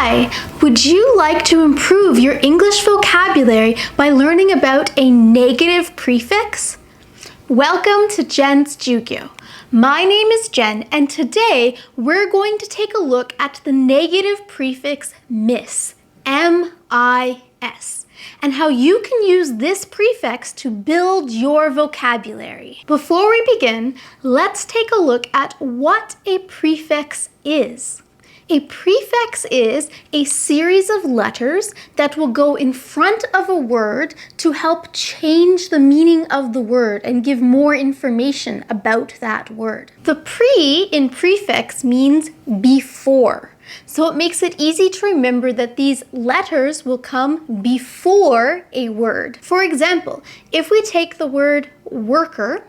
Hi! Would you like to improve your English vocabulary by learning about a negative prefix? Welcome to Jen's Jyugyou. My name is Jen, and today we're going to take a look at the negative prefix mis, M-I-S, and how you can use this prefix to build your vocabulary. Before we begin, let's take a look at what a prefix is. A prefix is a series of letters that will go in front of a word to help change the meaning of the word and give more information about that word. The pre in prefix means before, so it makes it easy to remember that these letters will come before a word. For example, if we take the word worker,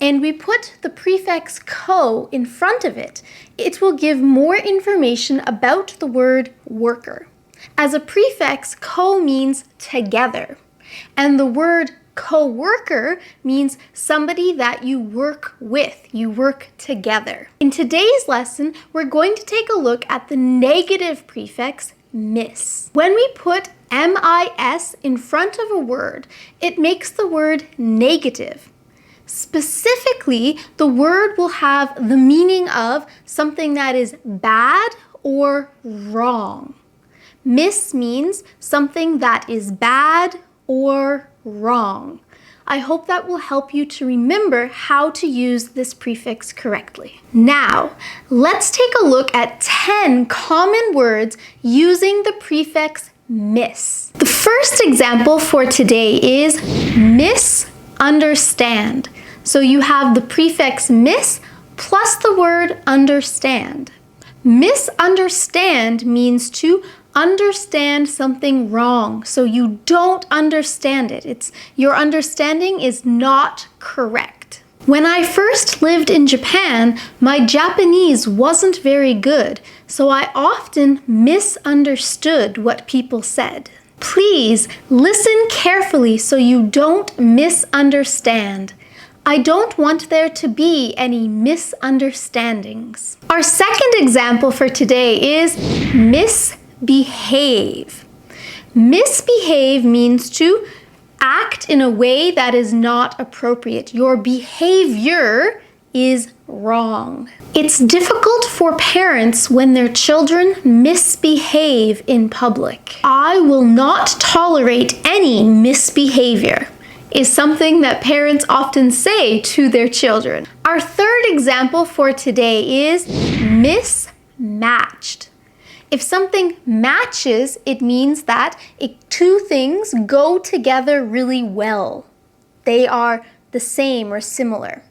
and we put the prefix co in front of it, it will give more information about the word worker. As a prefix, co means together, and the word co-worker means somebody that you work with, you work together. In today's lesson, we're going to take a look at the negative prefix mis. When we put mis in front of a word, it makes the word negative. Specifically, the word will have the meaning of something that is bad or wrong. Mis means something that is bad or wrong. I hope that will help you to remember how to use this prefix correctly. Now, let's take a look at 10 common words using the prefix mis. The first example for today is misunderstand. So you have the prefix mis plus the word understand. Misunderstand means to understand something wrong, so you don't understand it. Your understanding is not correct. When I first lived in Japan, my Japanese wasn't very good, so I often misunderstood what people said. Please listen carefully so you don't misunderstand. I don't want there to be any misunderstandings. Our second example for today is misbehave. Misbehave means to act in a way that is not appropriate. Your behavior is wrong. It's difficult for parents when their children misbehave in public. I will not tolerate any misbehavior, is something that parents often say to their children. Our third example for today is mismatched. If something matches, it means that two things go together really well. They are the same or similar.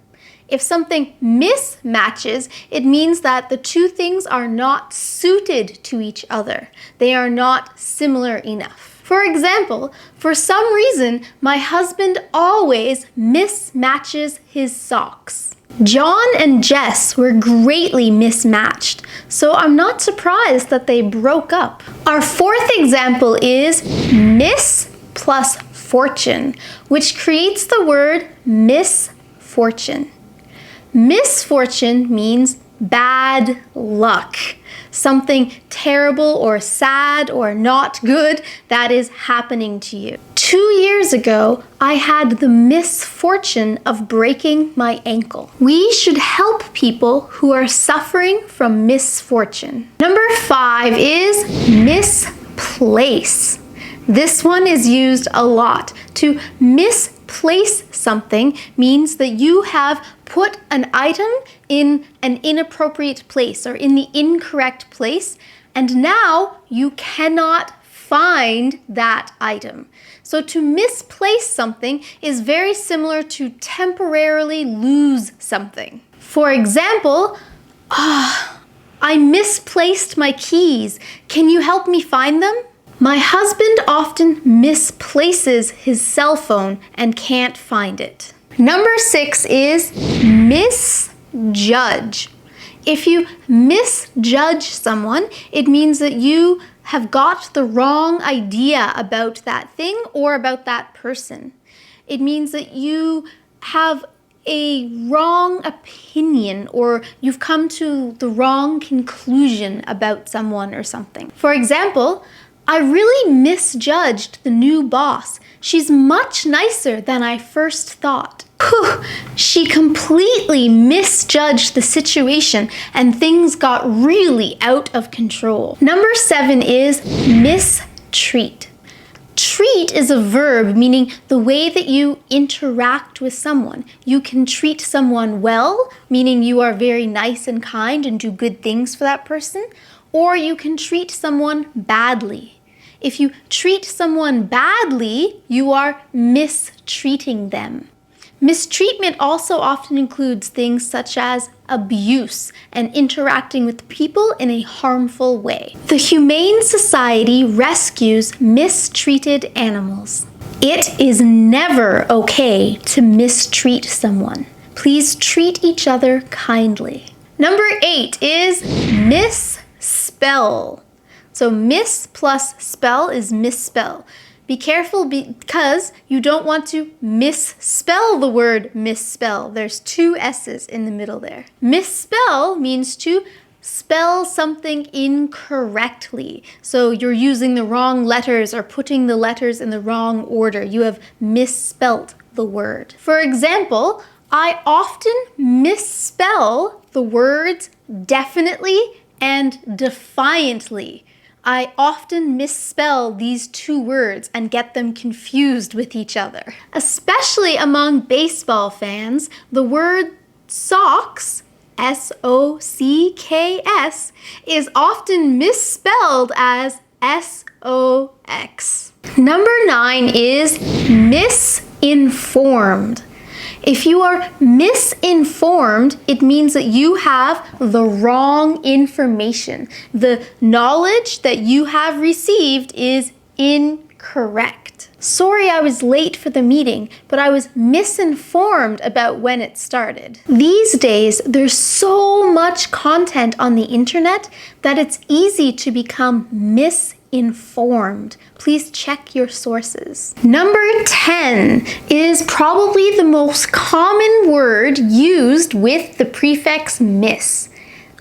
If something mismatches, it means that the two things are not suited to each other. They are not similar enough. For example, for some reason, my husband always mismatches his socks. John and Jess were greatly mismatched, so I'm not surprised that they broke up. Our fourth example is mis plus fortune, which creates the word misfortune. Misfortune means bad luck. Something terrible or sad or not good that is happening to you. 2 years ago, I had the misfortune of breaking my ankle. We should help people who are suffering from misfortune. Number 5 is misplace. This one is used a lot. To misplace something means that you have put an item in an inappropriate place or in the incorrect place, and now you cannot find that item. So to misplace something is very similar to temporarily lose something. For example, I misplaced my keys. Can you help me find them? My husband often misplaces his cell phone and can't find it. Number 6 is misjudge. If you misjudge someone, it means that you have got the wrong idea about that thing or about that person. It means that you have a wrong opinion or you've come to the wrong conclusion about someone or something. For example, I really misjudged the new boss. She's much nicer than I first thought. She completely misjudged the situation and things got really out of control. Number 7 is mistreat. Treat is a verb meaning the way that you interact with someone. You can treat someone well, meaning you are very nice and kind and do good things for that person, or you can treat someone badly. If you treat someone badly, you are mistreating them. Mistreatment also often includes things such as abuse and interacting with people in a harmful way. The Humane Society rescues mistreated animals. It is never okay to mistreat someone. Please treat each other kindly. Number 8 is misspell. So miss plus spell is misspell. Be careful because you don't want to misspell the word misspell. There's 2 S's in the middle there. Misspell means to spell something incorrectly. So you're using the wrong letters or putting the letters in the wrong order. You have misspelt the word. For example, I often misspell the words definitely and defiantly. I often misspell these 2 words and get them confused with each other. Especially among baseball fans, the word socks, S-O-C-K-S, is often misspelled as S-O-X. Number 9 is misinformed. If you are misinformed, it means that you have the wrong information. The knowledge that you have received is incorrect. Sorry I was late for the meeting, but I was misinformed about when it started. These days, there's so much content on the internet that it's easy to become misinformed. Please check your sources. Number 10 is probably the most common word used with the prefix mis.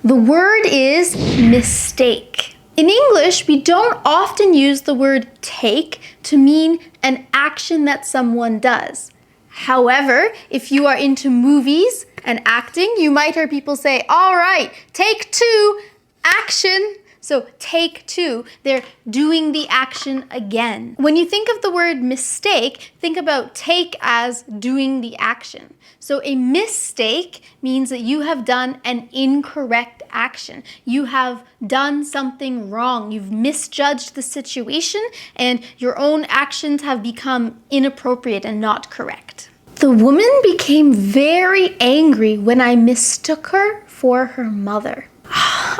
The word is mistake. In English, we don't often use the word take to mean an action that someone does. However, if you are into movies and acting, you might hear people say, "All right, take 2, action." So take 2, they're doing the action again. When you think of the word mistake, think about take as doing the action. So a mistake means that you have done an incorrect action. You have done something wrong. You've misjudged the situation and your own actions have become inappropriate and not correct. The woman became very angry when I mistook her for her mother.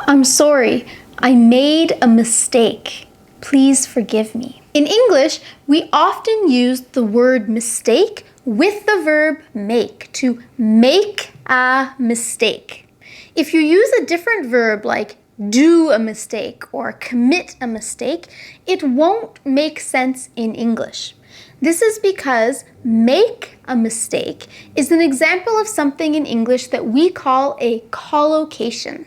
I'm sorry. I made a mistake. Please forgive me. In English, we often use the word mistake with the verb make, to make a mistake. If you use a different verb like do a mistake or commit a mistake, it won't make sense in English. This is because make a mistake is an example of something in English that we call a collocation.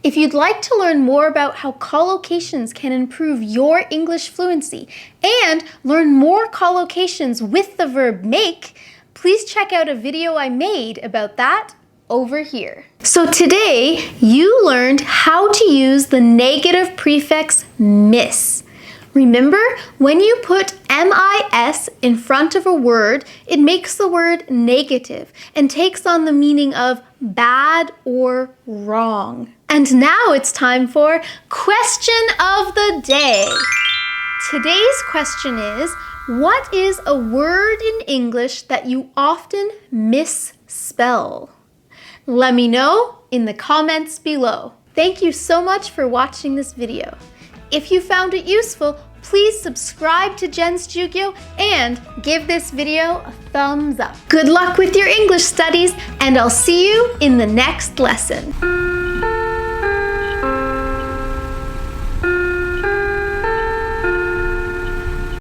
If you'd like to learn more about how collocations can improve your English fluency and learn more collocations with the verb make, please check out a video I made about that over here. So today, you learned how to use the negative prefix mis. Remember, when you put mis in front of a word, it makes the word negative and takes on the meaning of bad or wrong. And now it's time for question of the day. Today's question is, what is a word in English that you often misspell? Let me know in the comments below. Thank you so much for watching this video. If you found it useful, please subscribe to Jen's Jyugyou and give this video a thumbs up. Good luck with your English studies, and I'll see you in the next lesson.